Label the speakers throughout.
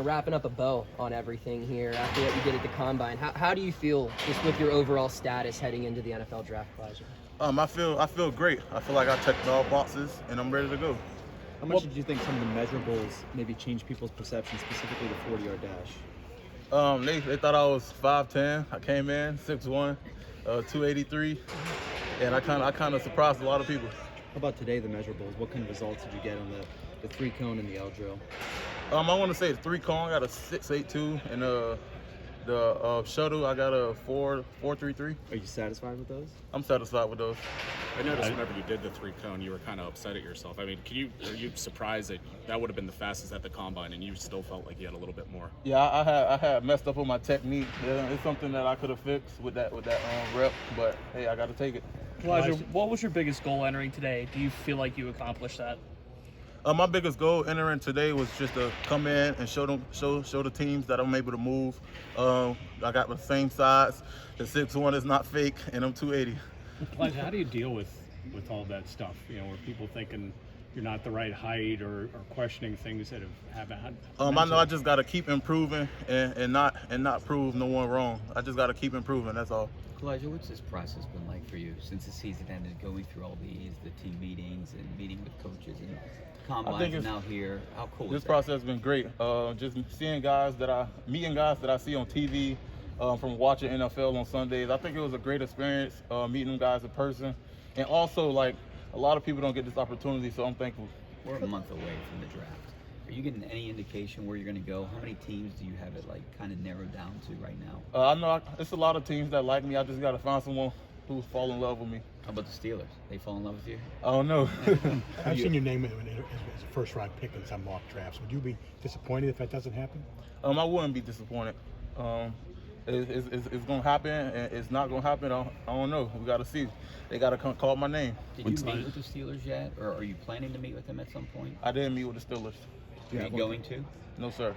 Speaker 1: Wrapping up a bow on everything here after what you did at the Combine. How do you feel just with your overall status heading into the NFL draft, Kalijah?
Speaker 2: I feel great. I feel like I checked all boxes and I'm ready to go.
Speaker 3: How much did you think some of the measurables maybe changed people's perception, specifically the 40-yard dash?
Speaker 2: They thought I was 5'10". I came in 6'1", 283, and I kind of surprised a lot of people.
Speaker 3: How about today, the measurables? What kind of results did you get on the 3-cone and the L drill?
Speaker 2: I want to say the 3-cone, I got a 6.82, and the shuttle, I got a 4.33.
Speaker 3: Are you satisfied with those?
Speaker 2: I'm satisfied with those.
Speaker 4: I noticed whenever you did the 3-cone, you were kind of upset at yourself. I mean, are you surprised that would have been the fastest at the Combine, and you still felt like you had a little bit more?
Speaker 2: Yeah, I had messed up on my technique. Yeah, it's something that I could have fixed with that rep, but hey, I got to take it.
Speaker 5: Kalijah, what was your biggest goal entering today? Do you feel like you accomplished that?
Speaker 2: My biggest goal entering today was just to come in and show the teams that I'm able to move. I got the same size. The 6'1" is not fake, and I'm 280.
Speaker 6: Kalijah, how do you deal with all that stuff? You know, where people thinking you're not the right height or questioning things that have happened?
Speaker 2: I know I just got to keep improving and not prove no one wrong. I just got to keep improving. That's all.
Speaker 7: Kalijah, what's this process been like for you since the season ended, going through all the team meetings and meeting with coaches and combines and now here? How cool is
Speaker 2: this
Speaker 7: that?
Speaker 2: process has been great. Just meeting guys that I see on TV, from watching NFL on Sundays. I think it was a great experience meeting them guys in person. And also, like, a lot of people don't get this opportunity, so I'm thankful.
Speaker 7: We're a month away from the draft. Are you getting any indication where you're going to go? How many teams do you have it like kind of narrowed down to right now?
Speaker 2: I know it's a lot of teams that like me. I just got to find someone who fall in love with me.
Speaker 7: How about the Steelers? They fall in love with you?
Speaker 2: I don't know.
Speaker 8: I've seen your name as a first-round pick in some mock drafts. Would you be disappointed if that doesn't happen?
Speaker 2: I wouldn't be disappointed. It's going to happen, and it's not going to happen. I don't know. We got to see. They got to call my name.
Speaker 7: Did you meet with the Steelers yet, or are you planning to meet with them at some point?
Speaker 2: I didn't meet with the Steelers.
Speaker 7: Are you going to?
Speaker 2: No, sir.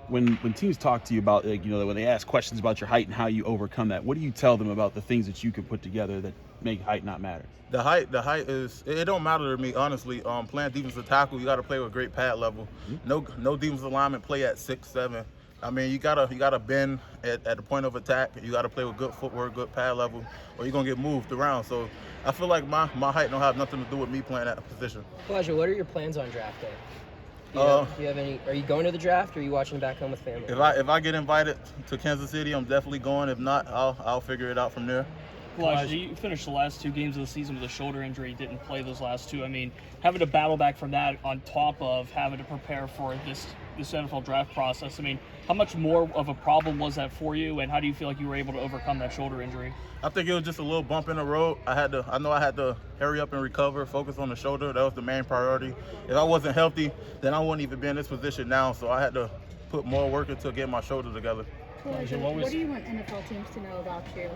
Speaker 9: When teams talk to you about, like, when they ask questions about your height and how you overcome that, what do you tell them about the things that you can put together that make height not matter?
Speaker 2: The height is, it don't matter to me, honestly. Playing defensive tackle, you got to play with great pad level. No defensive lineman play at 6'7". I mean, you gotta bend at the point of attack. You gotta play with good footwork, good pad level, or you're gonna get moved around. So I feel like my height don't have nothing to do with me playing that position.
Speaker 1: Kalijah, what are your plans on draft day? Do you have any? Are you going to the draft, or are you watching back home with family?
Speaker 2: If I get invited to Kansas City, I'm definitely going. If not, I'll figure it out from there.
Speaker 5: Kalijah, you finished the last 2 games of the season with a shoulder injury, didn't play those last 2. I mean, having to battle back from that on top of having to prepare for this NFL draft process, I mean, how much more of a problem was that for you, and how do you feel like you were able to overcome that shoulder injury?
Speaker 2: I think it was just a little bump in the road. I know I had to hurry up and recover, focus on the shoulder. That was the main priority. If I wasn't healthy, then I wouldn't even be in this position now, so I had to put more work into getting my shoulder together.
Speaker 10: Kalijah, what do you want NFL teams to know about you?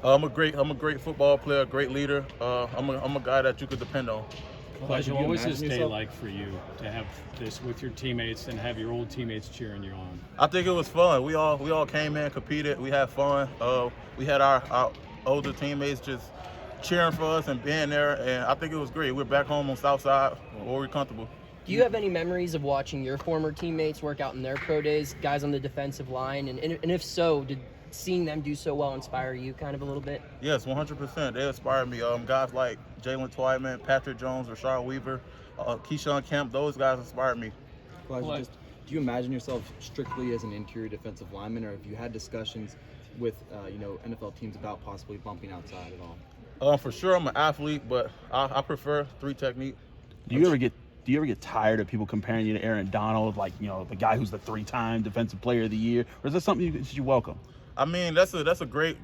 Speaker 2: I'm a great football player, great leader. I'm a guy that you could depend on.
Speaker 6: Kalijah, what was this day like for you to have this with your teammates and have your old teammates cheering you on?
Speaker 2: I think it was fun. We all came in, competed. We had fun. We had our older teammates just cheering for us and being there, and I think it was great. We're back home on Southside where we're comfortable.
Speaker 1: Do you have any memories of watching your former teammates work out in their pro days, guys on the defensive line? And if so, did seeing them do so well inspire you kind of a little bit?
Speaker 2: Yes, 100%. They inspired me. Guys like Jalen Twyman, Patrick Jones, Rashard Weaver, Keyshawn Kemp, those guys inspired me.
Speaker 3: Kalijah, do you imagine yourself strictly as an interior defensive lineman, or have you had discussions with NFL teams about possibly bumping outside at all?
Speaker 2: For sure, I'm an athlete, but I prefer 3 technique.
Speaker 9: Do you ever get tired of people comparing you to Aaron Donald, like, the guy who's the 3-time defensive player of the year, or is that something that you welcome?
Speaker 2: I mean, that's a great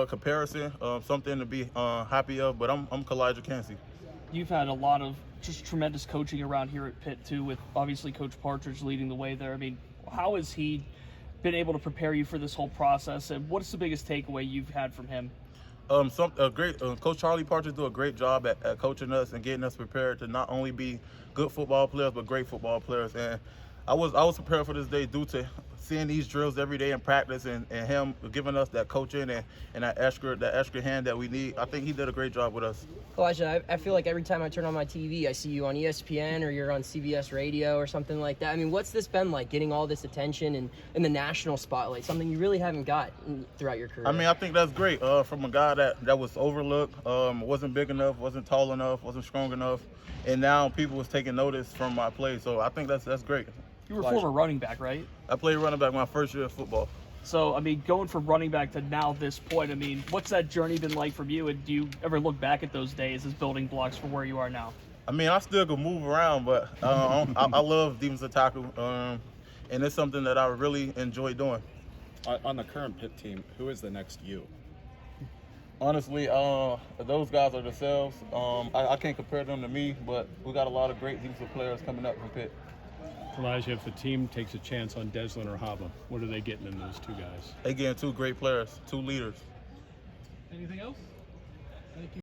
Speaker 2: comparison, something to be happy of. But I'm Kalijah Cancey.
Speaker 5: You've had a lot of just tremendous coaching around here at Pitt too, with obviously Coach Partridge leading the way there. I mean, how has he been able to prepare you for this whole process, and what is the biggest takeaway you've had from him?
Speaker 2: Coach Charlie Partridge do a great job at coaching us and getting us prepared to not only be good football players but great football players. And I was prepared for this day due to seeing these drills every day in practice and him giving us that coaching and that extra hand that we need, I think he did a great job with us.
Speaker 1: Kalijah, I feel like every time I turn on my TV, I see you on ESPN or you're on CBS Radio or something like that. I mean, what's this been like, getting all this attention and in the national spotlight, something you really haven't got throughout your career?
Speaker 2: I mean, I think that's great from a guy that was overlooked, wasn't big enough, wasn't tall enough, wasn't strong enough, and now people was taking notice from my play. So I think that's great.
Speaker 5: You were a former running back, right?
Speaker 2: I played running back my first year of football.
Speaker 5: So, I mean, going from running back to now this point, I mean, what's that journey been like for you? And do you ever look back at those days as building blocks for where you are now?
Speaker 2: I mean, I still can move around, but I love defensive tackle, and it's something that I really enjoy doing.
Speaker 4: On the current Pitt team, who is the next you?
Speaker 2: Honestly, those guys are themselves. I can't compare them to me, but we got a lot of great defensive players coming up from Pitt.
Speaker 6: Kalijah, if the team takes a chance on Deslin or Haba, what are they getting in those two guys?
Speaker 2: They getting two great players, two leaders.
Speaker 5: Anything else? Thank you.